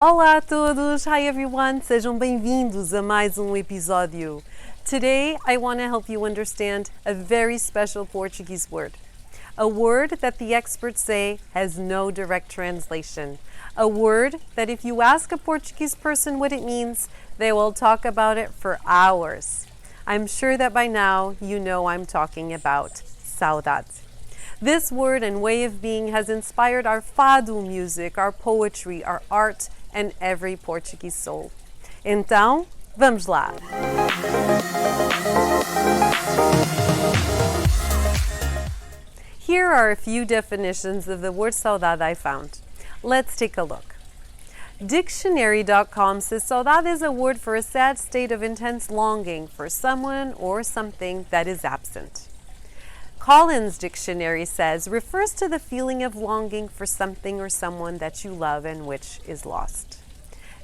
Olá a todos! Hi everyone! Sejam bem-vindos a mais episódio. Today I want to help you understand a very special Portuguese word. A word that the experts say has no direct translation. A word that if you ask a Portuguese person what it means, they will talk about it for hours. I'm sure that by now you know I'm talking about saudade. This word and way of being has inspired our fado music, our poetry, our art, and every Portuguese soul. Então, vamos lá! Here are a few definitions of the word saudade I found. Let's take a look. Dictionary.com says saudade is a word for a sad state of intense longing for someone or something that is absent. Collins Dictionary says refers to the feeling of longing for something or someone that you love and which is lost.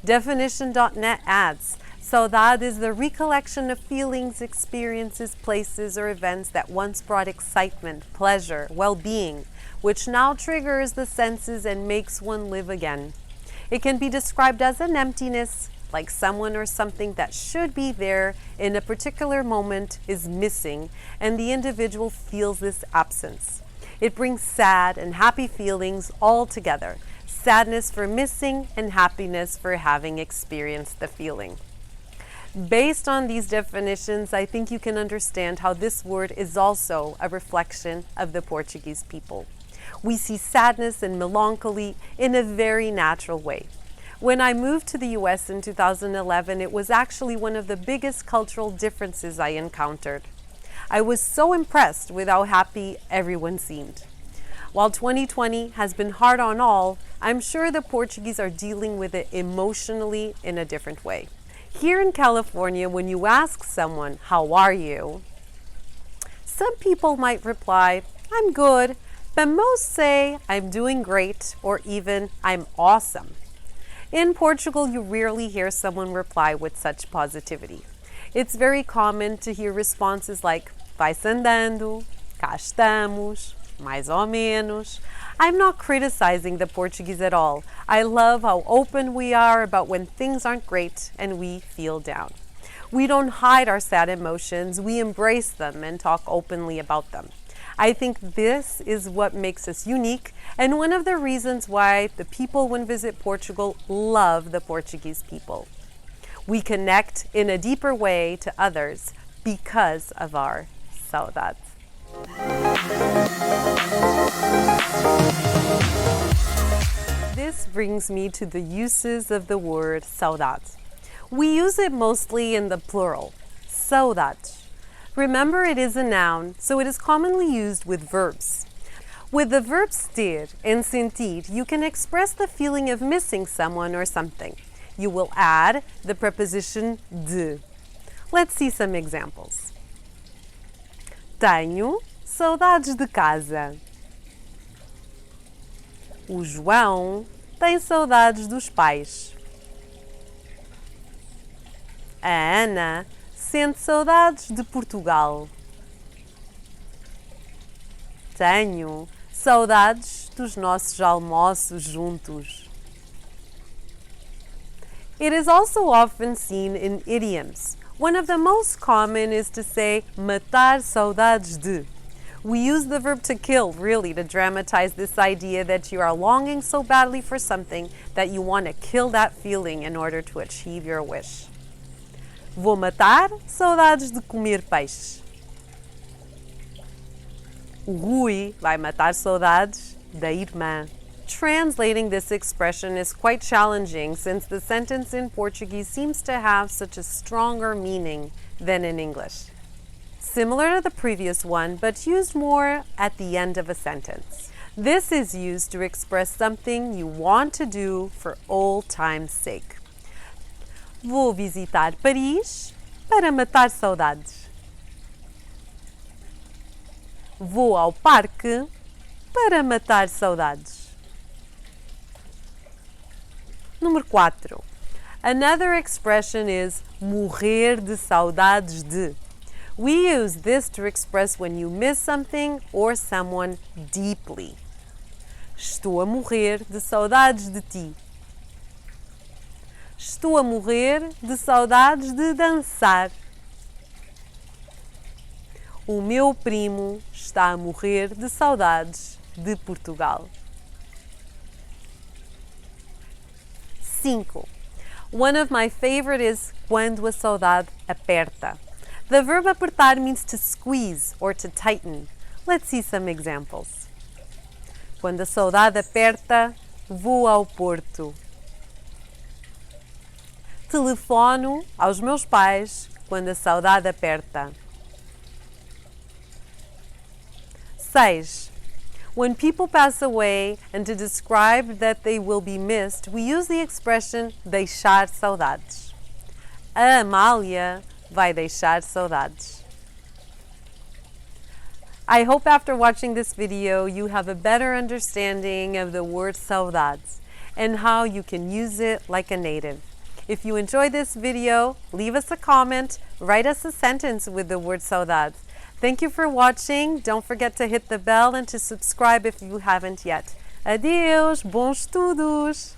Definition.net adds, saudade is the recollection of feelings, experiences, places, or events that once brought excitement, pleasure, well-being, which now triggers the senses and makes one live again. It can be described as an emptiness, like someone or something that should be there in a particular moment is missing, and the individual feels this absence. It brings sad and happy feelings all together. Sadness for missing and happiness for having experienced the feeling. Based on these definitions, I think you can understand how this word is also a reflection of the Portuguese people. We see sadness and melancholy in a very natural way. When I moved to the US in 2011, it was actually one of the biggest cultural differences I encountered. I was so impressed with how happy everyone seemed. While 2020 has been hard on all, I'm sure the Portuguese are dealing with it emotionally in a different way. Here in California, when you ask someone, "How are you?" some people might reply, "I'm good," but most say, "I'm doing great," or even, "I'm awesome." In Portugal, you rarely hear someone reply with such positivity. It's very common to hear responses like, "Vai-se andando," "Cá estamos," "Mais ou menos." I'm not criticizing the Portuguese at all. I love how open we are about when things aren't great and we feel down. We don't hide our sad emotions, we embrace them and talk openly about them. I think this is what makes us unique and one of the reasons why the people when visit Portugal love the Portuguese people. We connect in a deeper way to others because of our saudade. This brings me to the uses of the word saudade. We use it mostly in the plural, saudades. Remember, it is a noun, so it is commonly used with verbs. With the verbs ter and sentir, you can express the feeling of missing someone or something. You will add the preposition de. Let's see some examples. Tenho saudades de casa. O João tem saudades dos pais. A Ana sente saudades de Portugal. Tenho saudades dos nossos almoços juntos. It is also often seen in idioms. One of the most common is to say matar saudades de. We use the verb to kill, really, to dramatize this idea that you are longing so badly for something that you want to kill that feeling in order to achieve your wish. Vou matar saudades de comer peixe. O Rui vai matar saudades da irmã. Translating this expression is quite challenging since the sentence in Portuguese seems to have such a stronger meaning than in English. Similar to the previous one, but used more at the end of a sentence. This is used to express something you want to do for old time's sake. Vou visitar Paris para matar saudades. Vou ao parque para matar saudades. Número 4. Another expression is morrer de saudades de. We use this to express when you miss something or someone deeply. Estou a morrer de saudades de ti. Estou a morrer de saudades de dançar. O meu primo está a morrer de saudades de Portugal. 5. One of my favorite is quando a saudade aperta. The verb apertar means to squeeze or to tighten. Let's see some examples. Quando a saudade aperta, vou ao Porto. Telefono aos meus pais quando a saudade aperta. 6. When people pass away and to describe that they will be missed, we use the expression deixar saudades. A Amália vai deixar saudades. I hope after watching this video you have a better understanding of the word saudades and how you can use it like a native. If you enjoyed this video, leave us a comment, write us a sentence with the word saudades. Thank you for watching. Don't forget to hit the bell and to subscribe if you haven't yet. Adeus, bons estudos!